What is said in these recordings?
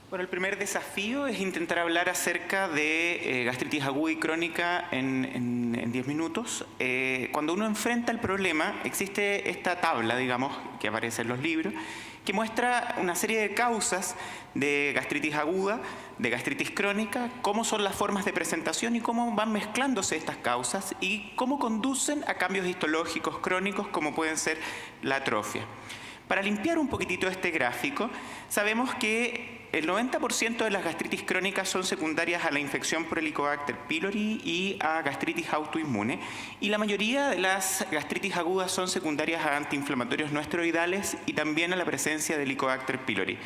Bueno, el primer desafío es intentar hablar acerca de gastritis aguda y crónica en 10 minutos. Cuando uno enfrenta el problema, existe esta tabla, digamos, que aparece en los libros, que muestra una serie de causas de gastritis aguda, de gastritis crónica, cómo son las formas de presentación y cómo van mezclándose estas causas y cómo conducen a cambios histológicos crónicos como pueden ser la atrofia. Para limpiar un poquitito este gráfico, sabemos que el 90% de las gastritis crónicas son secundarias a la infección por Helicobacter pylori y a gastritis autoinmune, y la mayoría de las gastritis agudas son secundarias a antiinflamatorios no esteroidales y también a la presencia de Helicobacter pylori.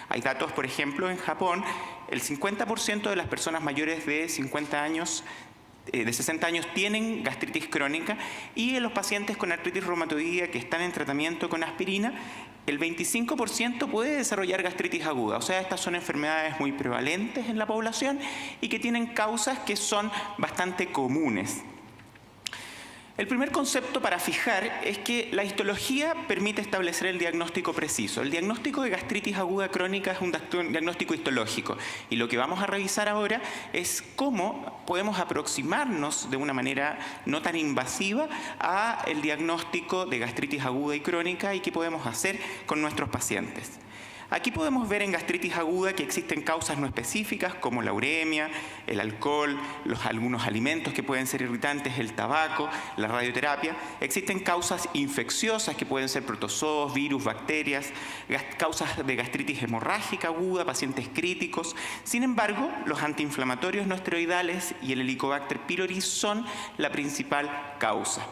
Hay datos, por ejemplo, en Japón, el 50% de las personas mayores de 50 años de 60 años tienen gastritis crónica, y en los pacientes con artritis reumatoidea que están en tratamiento con aspirina, el 25% puede desarrollar gastritis aguda. O sea, estas son enfermedades muy prevalentes en la población y que tienen causas que son bastante comunes. El primer concepto para fijar es que la histología permite establecer el diagnóstico preciso. El diagnóstico de gastritis aguda crónica es un diagnóstico histológico, y lo que vamos a revisar ahora es cómo podemos aproximarnos de una manera no tan invasiva al diagnóstico de gastritis aguda y crónica y qué podemos hacer con nuestros pacientes. Aquí podemos ver en gastritis aguda que existen causas no específicas como la uremia, el alcohol, algunos alimentos que pueden ser irritantes, el tabaco, la radioterapia. Existen causas infecciosas que pueden ser protozoos, virus, bacterias, causas de gastritis hemorrágica aguda, pacientes críticos. Sin embargo, los antiinflamatorios no esteroidales y el Helicobacter pylori son la principal causa.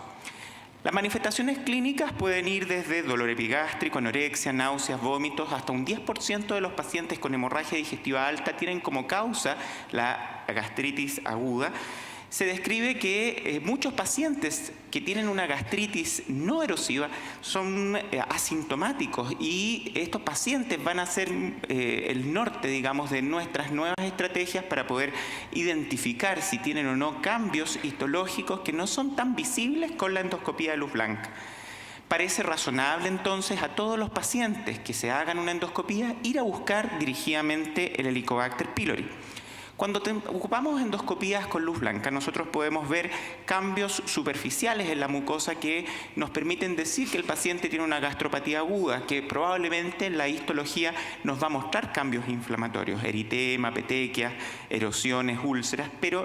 Las manifestaciones clínicas pueden ir desde dolor epigástrico, anorexia, náuseas, vómitos, hasta un 10% de los pacientes con hemorragia digestiva alta tienen como causa la gastritis aguda. Se describe que muchos pacientes que tienen una gastritis no erosiva son asintomáticos, y estos pacientes van a ser el norte, digamos, de nuestras nuevas estrategias para poder identificar si tienen o no cambios histológicos que no son tan visibles con la endoscopía de luz blanca. Parece razonable entonces a todos los pacientes que se hagan una endoscopía ir a buscar dirigidamente el Helicobacter pylori. Cuando ocupamos endoscopías con luz blanca, nosotros podemos ver cambios superficiales en la mucosa que nos permiten decir que el paciente tiene una gastropatía aguda, que probablemente en la histología nos va a mostrar cambios inflamatorios, eritema, petequias, erosiones, úlceras, pero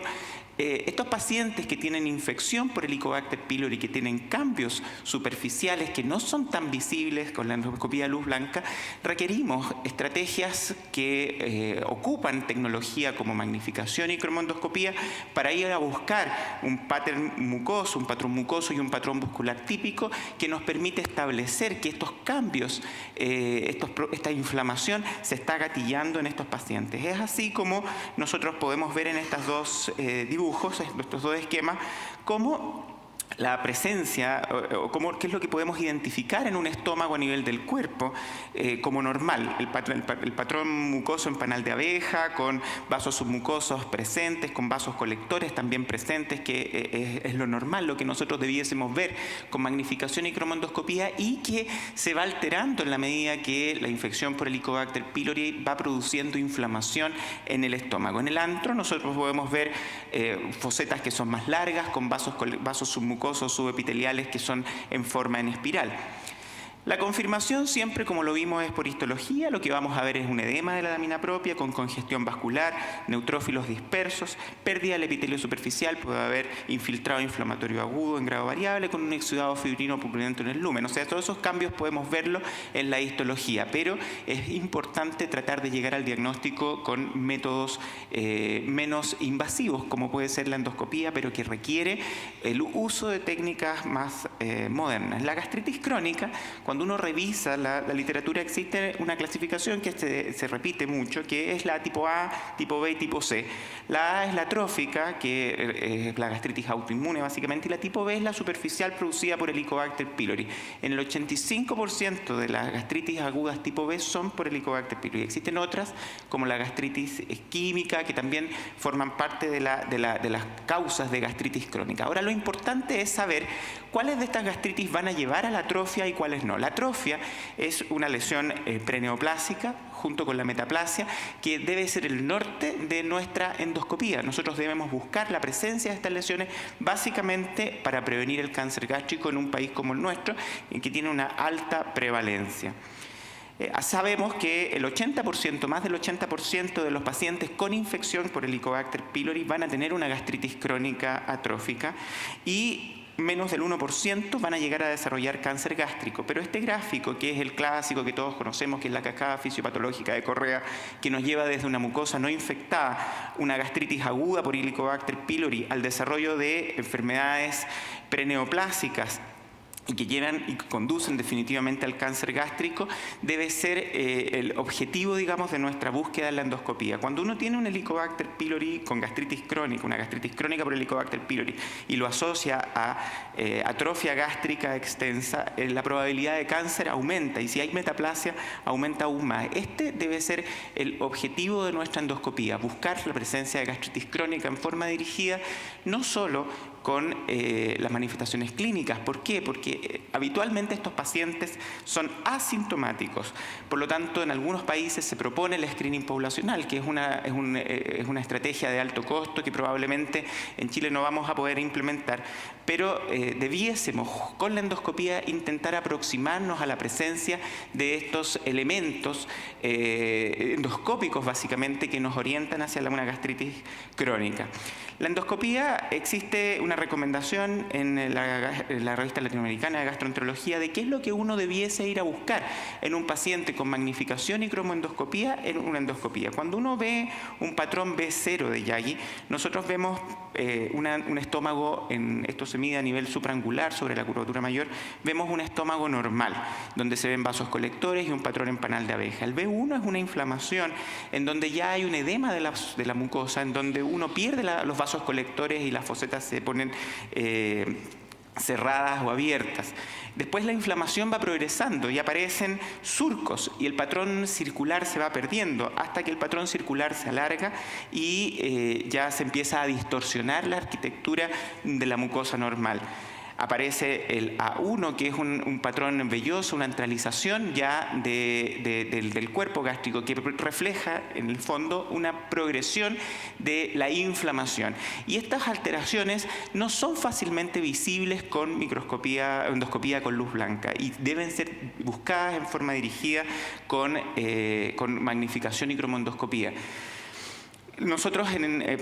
estos pacientes que tienen infección por Helicobacter pylori, que tienen cambios superficiales que no son tan visibles con la endoscopía de luz blanca, requerimos estrategias que ocupan tecnología como magnificación y cromoendoscopía para ir a buscar un patrón mucoso y un patrón muscular típico que nos permite establecer que estos cambios, esta inflamación se está gatillando en estos pacientes. Es así como nosotros podemos ver en estos dos dibujos, estos dos esquemas, cómo la presencia, qué es lo que podemos identificar en un estómago a nivel del cuerpo como normal. El patrón mucoso en panal de abeja, con vasos submucosos presentes, con vasos colectores también presentes, que es lo normal, lo que nosotros debiésemos ver con magnificación y cromoendoscopía, y que se va alterando en la medida que la infección por Helicobacter pylori va produciendo inflamación en el estómago. En el antro nosotros podemos ver fosetas que son más largas, con vasos submucosos subepiteliales que son en forma en espiral. La confirmación siempre, como lo vimos, es por histología. Lo que vamos a ver es un edema de la lámina propia con congestión vascular, neutrófilos dispersos, pérdida del epitelio superficial, puede haber infiltrado inflamatorio agudo en grado variable con un exudado fibrino purulento en el lumen. O sea, todos esos cambios podemos verlos en la histología, pero es importante tratar de llegar al diagnóstico con métodos menos invasivos, como puede ser la endoscopía, pero que requiere el uso de técnicas más modernas. La gastritis crónica, cuando uno revisa la literatura, existe una clasificación que se repite mucho, que es la tipo A, tipo B y tipo C. La A es la trófica, que es la gastritis autoinmune básicamente, y la tipo B es la superficial producida por Helicobacter pylori. En el 85% de las gastritis agudas tipo B son por Helicobacter pylori. Existen otras, como la gastritis química, que también forman parte de las causas de gastritis crónica. Ahora, lo importante es saber cuáles de estas gastritis van a llevar a la atrofia y cuáles no. La atrofia es una lesión preneoplásica junto con la metaplasia, que debe ser el norte de nuestra endoscopía. Nosotros debemos buscar la presencia de estas lesiones básicamente para prevenir el cáncer gástrico en un país como el nuestro, en que tiene una alta prevalencia. Sabemos que el 80%, más del 80% de los pacientes con infección por Helicobacter pylori van a tener una gastritis crónica atrófica y menos del 1% van a llegar a desarrollar cáncer gástrico. Pero este gráfico, que es el clásico que todos conocemos, que es la cascada fisiopatológica de Correa, que nos lleva desde una mucosa no infectada, una gastritis aguda por Helicobacter pylori, al desarrollo de enfermedades preneoplásicas y que llevan y conducen definitivamente al cáncer gástrico, debe ser el objetivo, digamos, de nuestra búsqueda en la endoscopía. Cuando uno tiene un Helicobacter pylori con gastritis crónica, una gastritis crónica por Helicobacter pylori, y lo asocia a atrofia gástrica extensa, la probabilidad de cáncer aumenta, y si hay metaplasia, aumenta aún más. Este debe ser el objetivo de nuestra endoscopía, buscar la presencia de gastritis crónica en forma dirigida, no solo con las manifestaciones clínicas. ¿Por qué? Porque habitualmente estos pacientes son asintomáticos. Por lo tanto, en algunos países se propone el screening poblacional, que es una estrategia de alto costo que probablemente en Chile no vamos a poder implementar, pero debiésemos con la endoscopía intentar aproximarnos a la presencia de estos elementos endoscópicos básicamente que nos orientan hacia una gastritis crónica. La endoscopía, existe una recomendación en la revista latinoamericana de gastroenterología de qué es lo que uno debiese ir a buscar en un paciente con magnificación y cromoendoscopía en una endoscopía. Cuando uno ve un patrón B0 de Yagi, nosotros vemos un estómago, esto se mide a nivel supraangular sobre la curvatura mayor, vemos un estómago normal, donde se ven vasos colectores y un patrón en panal de abeja. El B1 es una inflamación en donde ya hay un edema de la mucosa, en donde uno pierde los vasos colectores y las fosetas se ponen cerradas o abiertas. Después la inflamación va progresando y aparecen surcos y el patrón circular se va perdiendo hasta que el patrón circular se alarga y ya se empieza a distorsionar la arquitectura de la mucosa normal. Aparece el A1, que es un patrón velloso, una antralización ya del cuerpo gástrico, que refleja en el fondo una progresión de la inflamación. Y estas alteraciones no son fácilmente visibles con endoscopía con luz blanca y deben ser buscadas en forma dirigida con magnificación y cromoendoscopía. Nosotros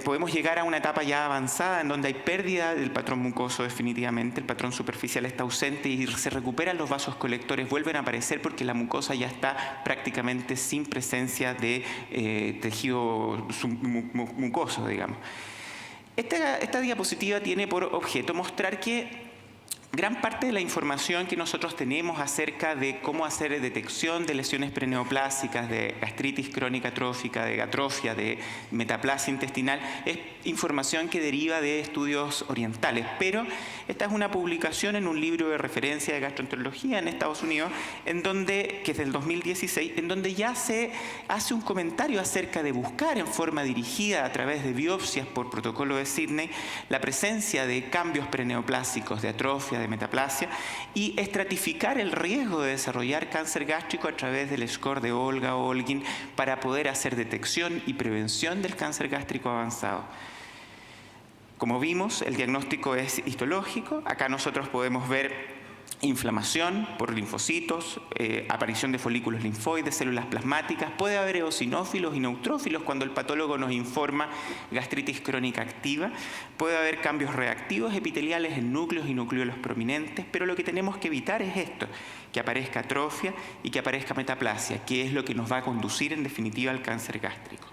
podemos llegar a una etapa ya avanzada en donde hay pérdida del patrón mucoso definitivamente, el patrón superficial está ausente y se recuperan los vasos colectores, vuelven a aparecer porque la mucosa ya está prácticamente sin presencia de tejido mucoso, digamos. Esta diapositiva tiene por objeto mostrar que gran parte de la información que nosotros tenemos acerca de cómo hacer detección de lesiones preneoplásicas, de gastritis crónica atrófica, de atrofia, de metaplasia intestinal, es información que deriva de estudios orientales. Pero esta es una publicación en un libro de referencia de gastroenterología en Estados Unidos, que es del 2016, en donde ya se hace un comentario acerca de buscar en forma dirigida a través de biopsias por protocolo de Sidney la presencia de cambios preneoplásicos, de atrofia, de metaplasia, y estratificar el riesgo de desarrollar cáncer gástrico a través del score de Olga o Olguín para poder hacer detección y prevención del cáncer gástrico avanzado. Como vimos, el diagnóstico es histológico. Acá nosotros podemos ver inflamación por linfocitos, aparición de folículos linfoides, células plasmáticas. Puede haber eosinófilos y neutrófilos cuando el patólogo nos informa gastritis crónica activa. Puede haber cambios reactivos epiteliales en núcleos y nucleolos prominentes, pero lo que tenemos que evitar es esto, que aparezca atrofia y que aparezca metaplasia, que es lo que nos va a conducir en definitiva al cáncer gástrico.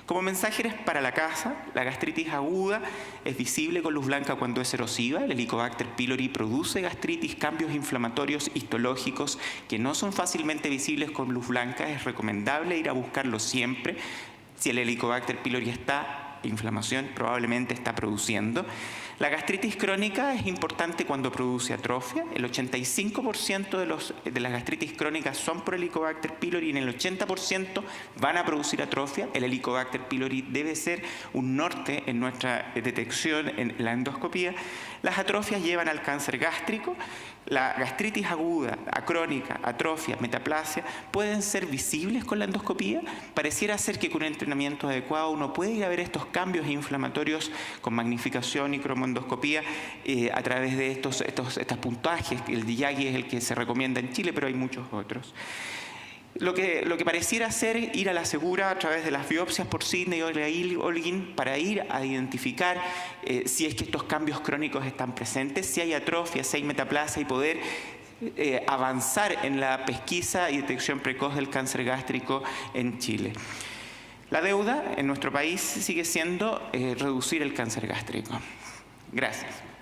Como mensajes para la casa, la gastritis aguda es visible con luz blanca cuando es erosiva. El Helicobacter pylori produce gastritis, cambios inflamatorios histológicos que no son fácilmente visibles con luz blanca. Es recomendable ir a buscarlo siempre. Si el Helicobacter pylori está, inflamación probablemente está produciendo. La gastritis crónica es importante cuando produce atrofia. El 85% de las gastritis crónicas son por Helicobacter pylori y en el 80% van a producir atrofia. El Helicobacter pylori debe ser un norte en nuestra detección en la endoscopía. Las atrofias llevan al cáncer gástrico. La gastritis aguda, acrónica, atrofia, metaplasia pueden ser visibles con la endoscopía. Pareciera ser que con un entrenamiento adecuado uno puede ir a ver estos cambios inflamatorios con magnificación y cromoendoscopía a través de estos puntajes. El Diyagi es el que se recomienda en Chile, pero hay muchos otros. Lo que pareciera ser ir a la segura a través de las biopsias por Sidney y Holguín para ir a identificar si es que estos cambios crónicos están presentes, si hay atrofia, si hay metaplasia y poder avanzar en la pesquisa y detección precoz del cáncer gástrico en Chile. La deuda en nuestro país sigue siendo reducir el cáncer gástrico. Gracias.